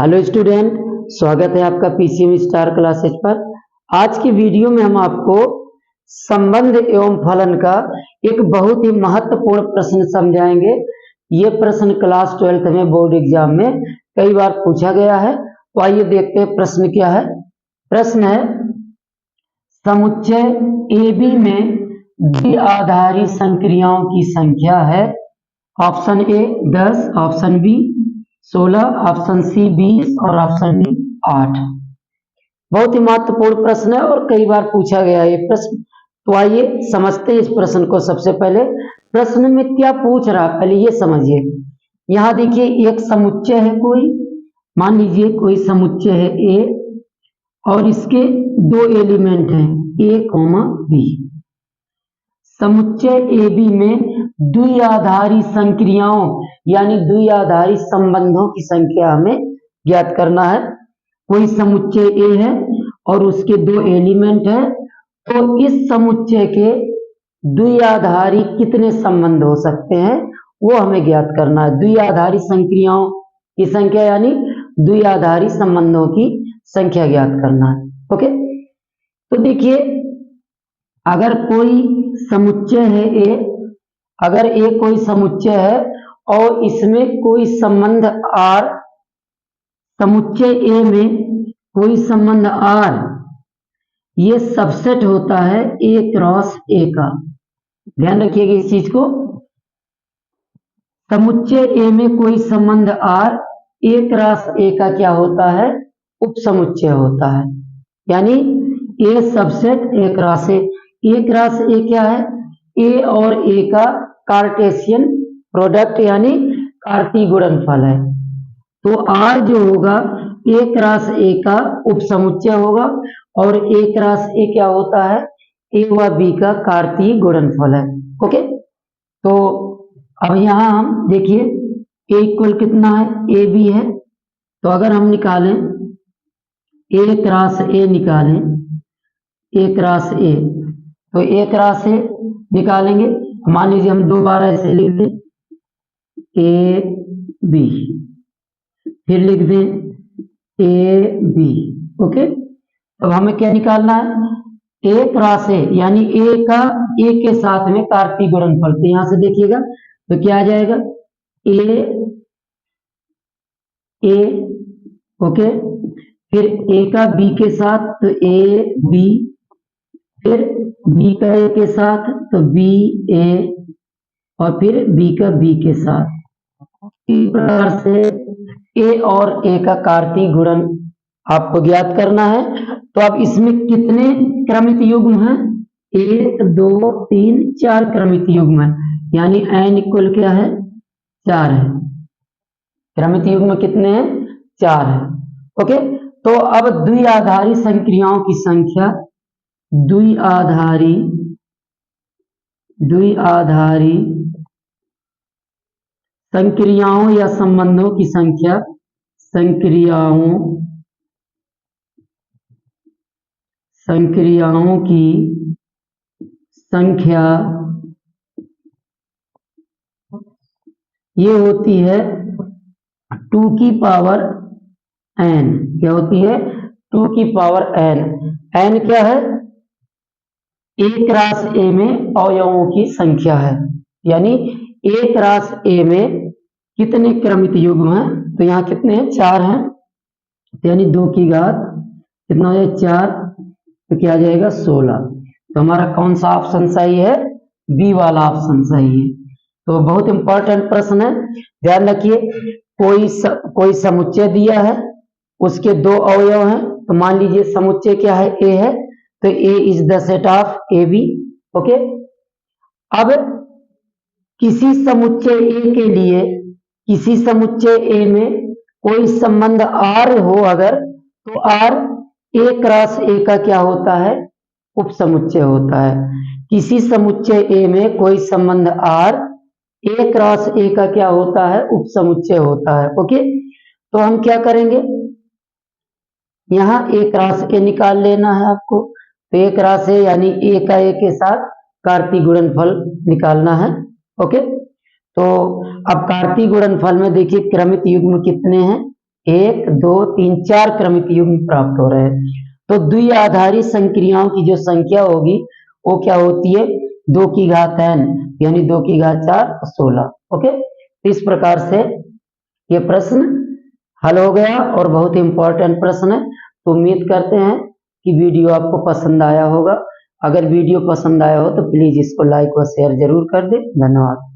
Hello student, स्वागत है आपका पीसीएम स्टार क्लासेज पर। आज की वीडियो में हम आपको संबंध एवं फलन का एक बहुत ही महत्वपूर्ण प्रश्न समझाएंगे। ये प्रश्न क्लास 12th में बोर्ड एग्जाम में कई बार पूछा गया है। तो आइए देखते हैं प्रश्न क्या है। प्रश्न है, समुच्चय AB में द्विआधारी संक्रियाओं की संख्या है। Option A 10, option B 16, option C 20 और ऑप्शन डी 8। बहुत ही महत्वपूर्ण प्रश्न है और कई बार पूछा गया है ये प्रश्न। तो आइए समझते हैं इस प्रश्न को। सबसे पहले प्रश्न में क्या पूछ रहा है पहले ये समझिए। यहाँ देखिए एक समुच्चय है कोई, मान लीजिए कोई समुच्चय है ए और इसके दो एलिमेंट हैं ए, बी। समुच्चय AB में द्विआधारी संक्रियाओं यानी द्विआधारी संबंधों की संख्या हमें ज्ञात करना है। कोई समुच्चय A है और उसके दो एलिमेंट है, तो इस समुच्चय के द्विआधारी कितने संबंध हो सकते हैं वो हमें ज्ञात करना है। द्विआधारी संक्रियाओं की संख्या यानी द्विआधारी संबंधों की संख्या ज्ञात करना है। ओके, तो देखिए अगर कोई समुच्चय है ए, अगर ए कोई समुच्चय है और इसमें कोई संबंध R, समुच्चय ए में कोई संबंध R, ये सबसेट होता है A क्रॉस A का। ध्यान रखिएगा इस चीज को। समुच्चय ए में कोई संबंध R A क्रॉस A का क्या होता है? उप समुच्चय होता है। यानी A subset A cross A। A cross A क्या है? A और A का कार्टेशियन प्रोडक्ट यानी कार्तीय गुणनफल है। तो R जो होगा A क्रॉस A का उप समुच्चय होगा और A क्रॉस A क्या होता है? A व B का कार्तीय गुणनफल है। ओके, तो अब यहाँ हम देखिए A इक्वल कितना है? AB है। तो अगर हम निकालें A क्रॉस A निकालें, A क्रॉस A, तो A क्रॉस A निकालेंगे। मान लीजिए हम दो बार ऐसे लिख दें A B, फिर लिख दें A B। ओके, तो हमें क्या निकालना है? A क्रॉस A यानी A का A के साथ में कार्तीय गुणनफल। तो यहां से देखिएगा तो क्या आ जाएगा? A A, ओके, फिर A का B के साथ तो A B, फिर B का A के साथ तो B A और फिर B का B के साथ। इस प्रकार से A और A का कार्तीय गुणन आपको ज्ञात करना है। तो अब इसमें कितने क्रमित युग्म हैं? 1 2 3 4 क्रमित युग्म है, यानी n इक्वल क्या है? 4 है। क्रमित युग्म कितने हैं? 4 है। ओके, तो अब द्विआधारी संक्रियाओं की संख्या, द्विआधारी संक्रियाओं या संबंधों की संख्या, संक्रियाओं की संख्या ये होती है 2 की पावर n। क्या होती है? 2 की पावर n। n क्या है? A क्रॉस A में अवयवों की संख्या है, यानी A क्रॉस A में कितने क्रमित युग्म हैं? तो यहाँ कितने हैं? 4 हैं। तो यानी 2 की घात कितना हो जाए? 4। तो क्या आ जाएगा? 16। तो हमारा कौन सा ऑप्शन सही है? बी वाला ऑप्शन सही है। तो बहुत इंपॉर्टेंट प्रश्न है, ध्यान रखिए। कोई समुच्चय दिया है, उसके दो अवयव हैं। तो मान लीजिए समुच्चय क्या है? A है, तो A is the set of AB। Okay, अब किसी समुच्चय A के लिए, किसी समुच्चय A में कोई संबंध R हो अगर, तो R A क्रॉस A का क्या होता है? उप समुच्चय होता है। किसी समुच्चय A में कोई संबंध R A क्रॉस A का क्या होता है? उप समुच्चय होता है। ओके, तो हम क्या करेंगे? यहाँ A क्रॉस A निकाल लेना है आपको। तो A क्रॉस A यानी A का A के साथ कार्तीय गुणनफल निकालना है। ओके, तो अब कार्तीय गुणनफल में देखिए क्रमित युग्म कितने हैं? 1 2 3 4 क्रमिक युग्म प्राप्त हो रहे हैं। तो द्विआधारी संक्रियाओं की जो संख्या होगी वो क्या होती है, 2 की घात n यानी 2 की घात 4 16। ओके, तो इस प्रकार से ये प्रश्न हल हो गया और बहुत ही इंपॉर्टेंट प्रश्न है। तो उम्मीद करते हैं कि वीडियो आपको पसंद आया होगा। अगर वीडियो पसंद आया हो तो प्लीज इसको लाइक और शेयर जरूर कर दे। धन्यवाद।